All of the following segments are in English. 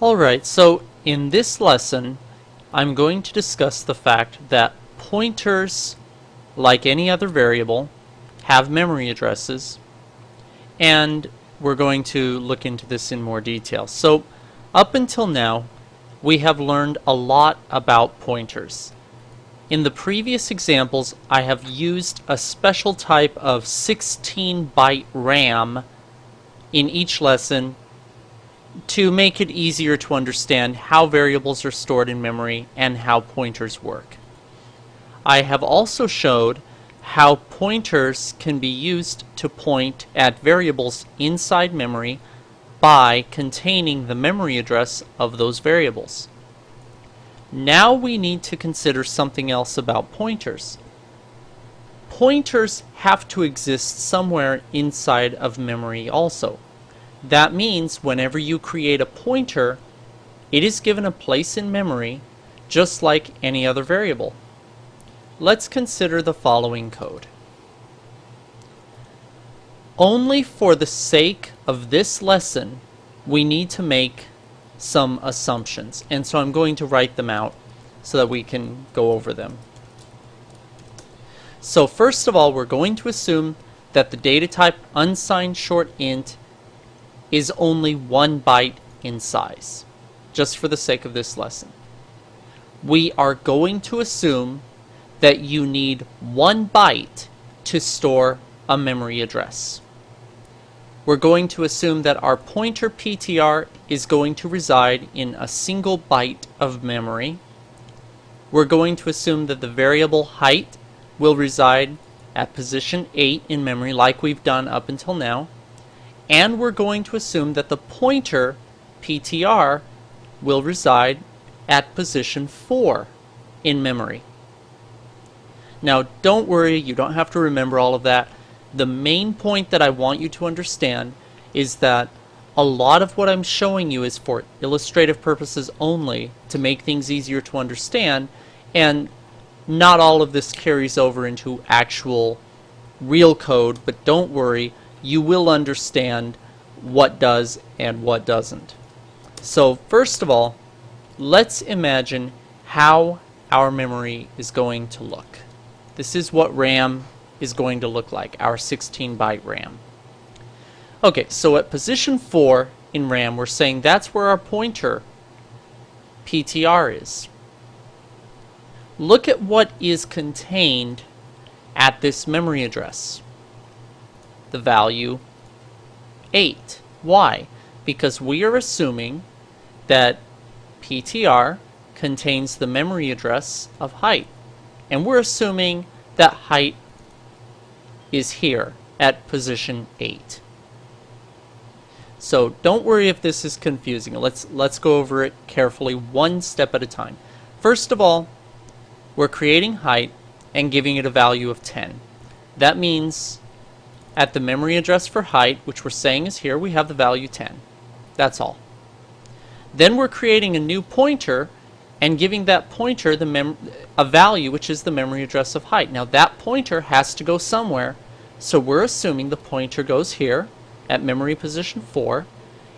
Alright, so in this lesson, I'm going to discuss the fact that pointers, like any other variable, have memory addresses, and we're going to look into this in more detail. So, up until now, we have learned a lot about pointers. In the previous examples, I have used a special type of 16-byte RAM in each lesson to make it easier to understand how variables are stored in memory and how pointers work. I have also showed how pointers can be used to point at variables inside memory by containing the memory address of those variables. Now we need to consider something else about pointers. Pointers have to exist somewhere inside of memory also. That means whenever you create a pointer, it is given a place in memory just like any other variable. Let's consider the following code. Only for the sake of this lesson, we need to make some assumptions, and so I'm going to write them out so that we can go over them. So first of all, we're going to assume that the data type unsigned short int is only 1 byte in size, just for the sake of this lesson. We are going to assume that you need 1 byte to store a memory address. We're going to assume that our pointer PTR is going to reside in a single byte of memory. We're going to assume that the variable height will reside at position 8 in memory like we've done up until now. And we're going to assume that the pointer PTR will reside at position 4 in memory. Now don't worry, you don't have to remember all of that. The main point that I want you to understand is that a lot of what I'm showing you is for illustrative purposes only, to make things easier to understand, and not all of this carries over into actual real code, but don't worry, you will understand what does and what doesn't. So first of all, let's imagine how our memory is going to look. This is what RAM is going to look like, our 16-byte RAM. Okay, so at position 4 in RAM, we're saying that's where our pointer PTR is. Look at what is contained at this memory address. The value 8. Why? Because we are assuming that PTR contains the memory address of height. And we're assuming that height is here at position 8. So don't worry if this is confusing. Let's go over it carefully, one step at a time. First of all, we're creating height and giving it a value of 10. That means at the memory address for height, which we're saying is here, we have the value 10. That's all. Then we're creating a new pointer and giving that pointer a value which is the memory address of height. Now that pointer has to go somewhere, so we're assuming the pointer goes here at memory position 4,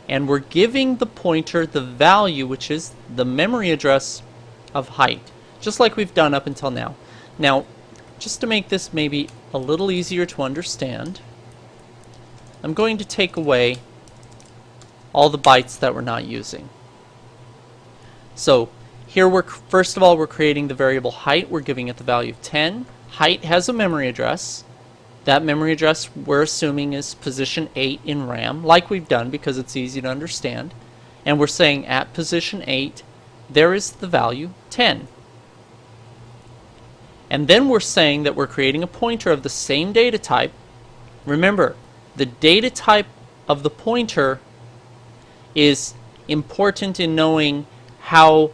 and we're giving the pointer the value which is the memory address of height, just like we've done up until now. Now, just to make this maybe a little easier to understand, I'm going to take away all the bytes that we're not using. So here first of all, we're creating the variable height. We're giving it the value of 10. Height has a memory address. That memory address we're assuming is position 8 in RAM, like we've done because it's easy to understand. And we're saying at position 8, there is the value 10. And then we're saying that we're creating a pointer of the same data type. Remember, the data type of the pointer is important in knowing how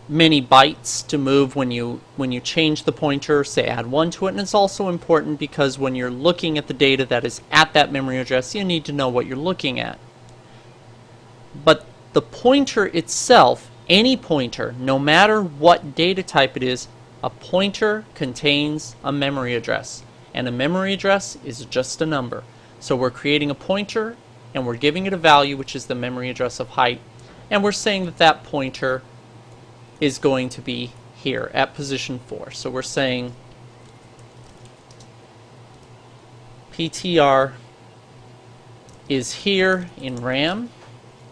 many bytes to move when you change the pointer, say add 1 to it, and it's also important because when you're looking at the data that is at that memory address, you need to know what you're looking at. But the pointer itself, any pointer, no matter what data type it is, a pointer contains a memory address, and a memory address is just a number. So we're creating a pointer and we're giving it a value, which is the memory address of height, and we're saying that that pointer is going to be here at position 4. So we're saying PTR is here in RAM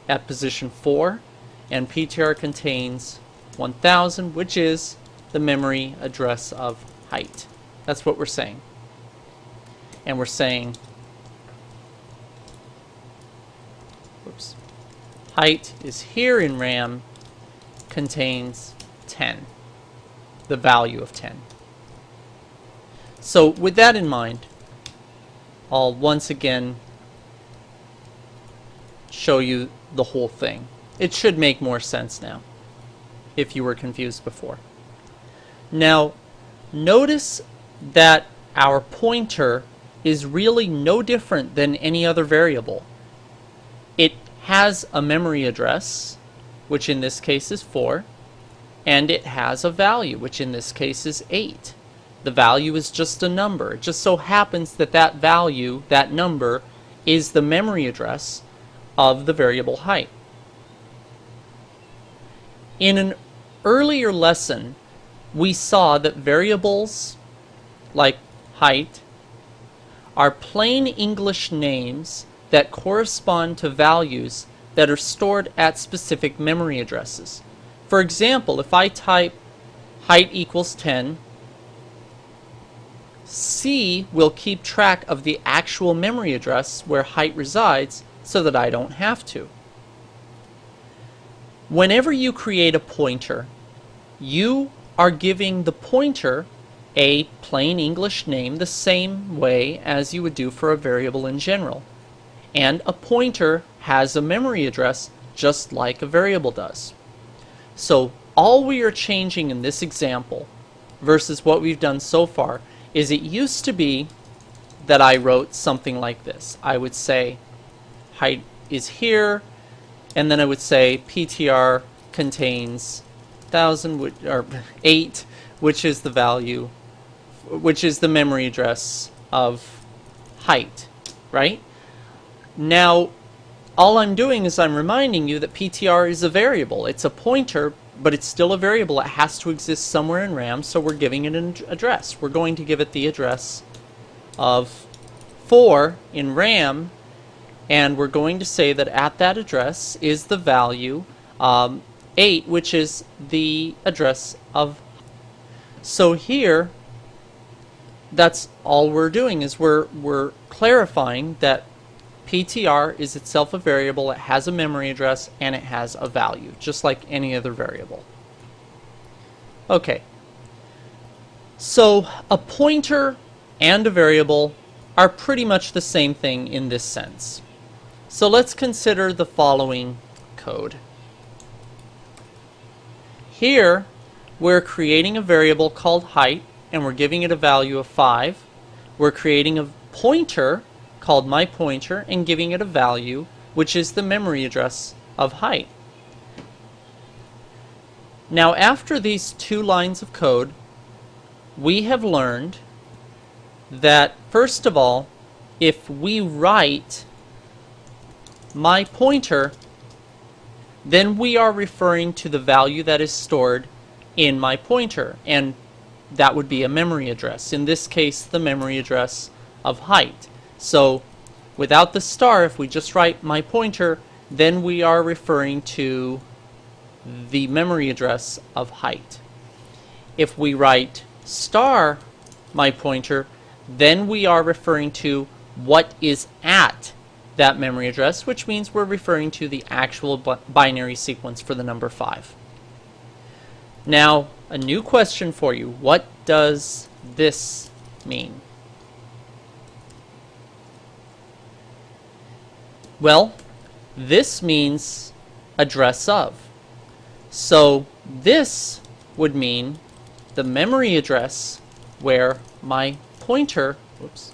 at position 4, and PTR contains 1000, which is the memory address of height. That's what we're saying. And we're saying, whoops, height is here in RAM, contains 10, the value of 10. So with that in mind, I'll once again show you the whole thing. It should make more sense now, if you were confused before. Now, notice that our pointer is really no different than any other variable. It has a memory address, which in this case is 4, and it has a value, which in this case is 8. The value is just a number. It just so happens that that value, that number, is the memory address of the variable height. In an earlier lesson, we saw that variables like height are plain English names that correspond to values that are stored at specific memory addresses. For example, if I type height equals 10, C will keep track of the actual memory address where height resides so that I don't have to. Whenever you create a pointer, you are giving the pointer a plain English name the same way as you would do for a variable in general. And a pointer has a memory address just like a variable does. So all we are changing in this example versus what we've done so far is it used to be that I wrote something like this. I would say height is here, and then I would say PTR contains 1000 or 8, which is the value, which is the memory address of height, right? Now, all I'm doing is I'm reminding you that PTR is a variable. It's a pointer, but it's still a variable. It has to exist somewhere in RAM, so we're giving it an address. We're going to give it the address of 4 in RAM, and we're going to say that at that address is the value 8, which is the address of. So here, that's all we're doing, is we're clarifying that PTR is itself a variable, it has a memory address, and it has a value, just like any other variable. Okay, so a pointer and a variable are pretty much the same thing in this sense. So let's consider the following code. Here, we're creating a variable called height, and we're giving it a value of 5. We're creating a pointer called myPointer and giving it a value, which is the memory address of height. Now, after these 2 lines of code, we have learned that, first of all, if we write myPointer, then we are referring to the value that is stored in myPointer, and that would be a memory address. In this case, the memory address of height. So without the star, if we just write myPointer, then we are referring to the memory address of height. If we write star myPointer, then we are referring to what is at that memory address, which means we're referring to the actual binary sequence for the number 5. Now, a new question for you. What does this mean? Well, this means address of. So this would mean the memory address where my pointer, whoops,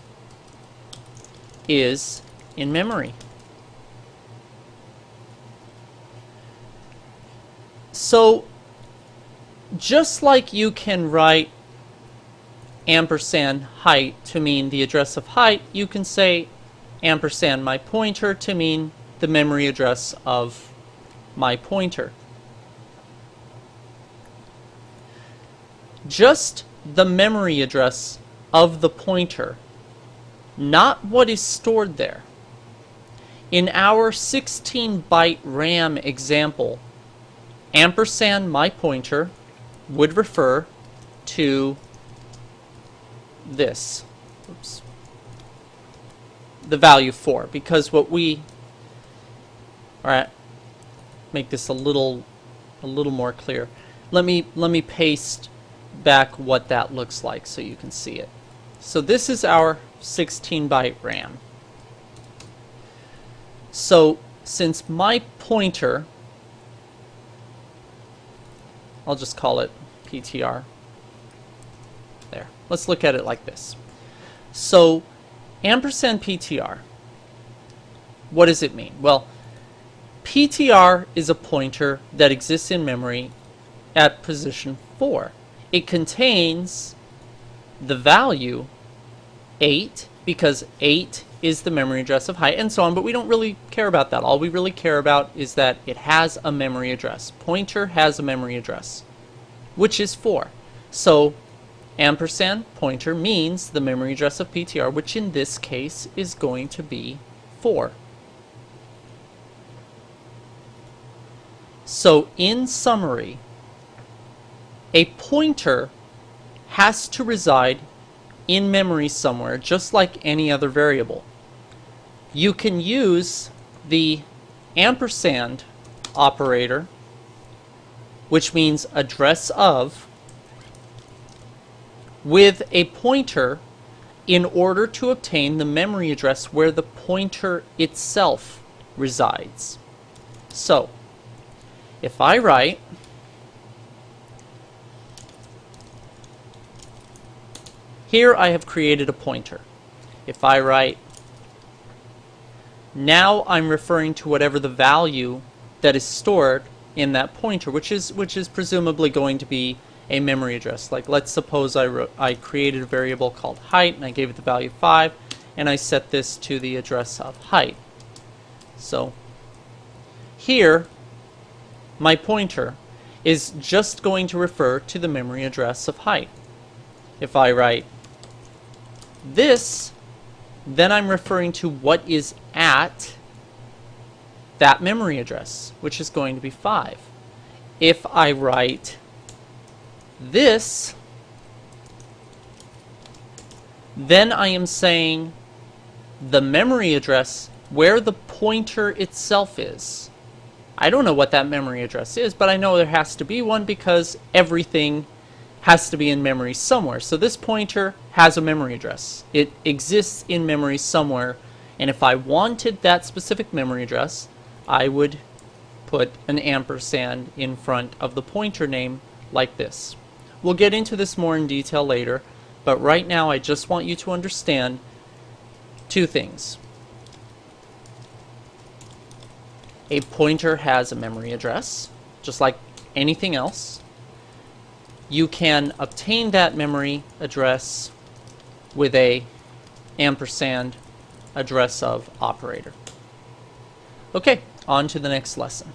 is in memory. So just like you can write ampersand height to mean the address of height, you can say ampersand my pointer to mean the memory address of my pointer. Just the memory address of the pointer, not what is stored there. In our 16-byte RAM example, ampersand my pointer would refer to this. Oops. The value 4, because what we, alright, make this a little more clear. Let me paste back what that looks like so you can see it. So this is our 16-byte RAM. So since my pointer, I'll just call it PTR. There. Let's look at it like this. So ampersand PTR, what does it mean? Well, PTR is a pointer that exists in memory at position 4. It contains the value 8, because 8 is the memory address of height, and so on, but we don't really care about that. All we really care about is that it has a memory address. Pointer has a memory address, which is 4. So ampersand pointer means the memory address of PTR, which in this case is going to be 4. So in summary, a pointer has to reside in memory somewhere, just like any other variable. You can use the ampersand operator, which means address of, with a pointer in order to obtain the memory address where the pointer itself resides. So, if I write here, I have created a pointer. If I write, now I'm referring to whatever the value that is stored in that pointer, which is presumably going to be a memory address. Like, let's suppose I created a variable called height, and I gave it the value 5, and I set this to the address of height. So here, my pointer is just going to refer to the memory address of height. If I write this, then I'm referring to what is at that memory address, which is going to be 5. If I write this, then I am saying the memory address where the pointer itself is. I don't know what that memory address is, but I know there has to be one because everything has to be in memory somewhere. So this pointer has a memory address. It exists in memory somewhere, and if I wanted that specific memory address, I would put an ampersand in front of the pointer name like this. We'll get into this more in detail later, but right now I just want you to understand two things. A pointer has a memory address, just like anything else. You can obtain that memory address with a ampersand address of operator. Okay, on to the next lesson.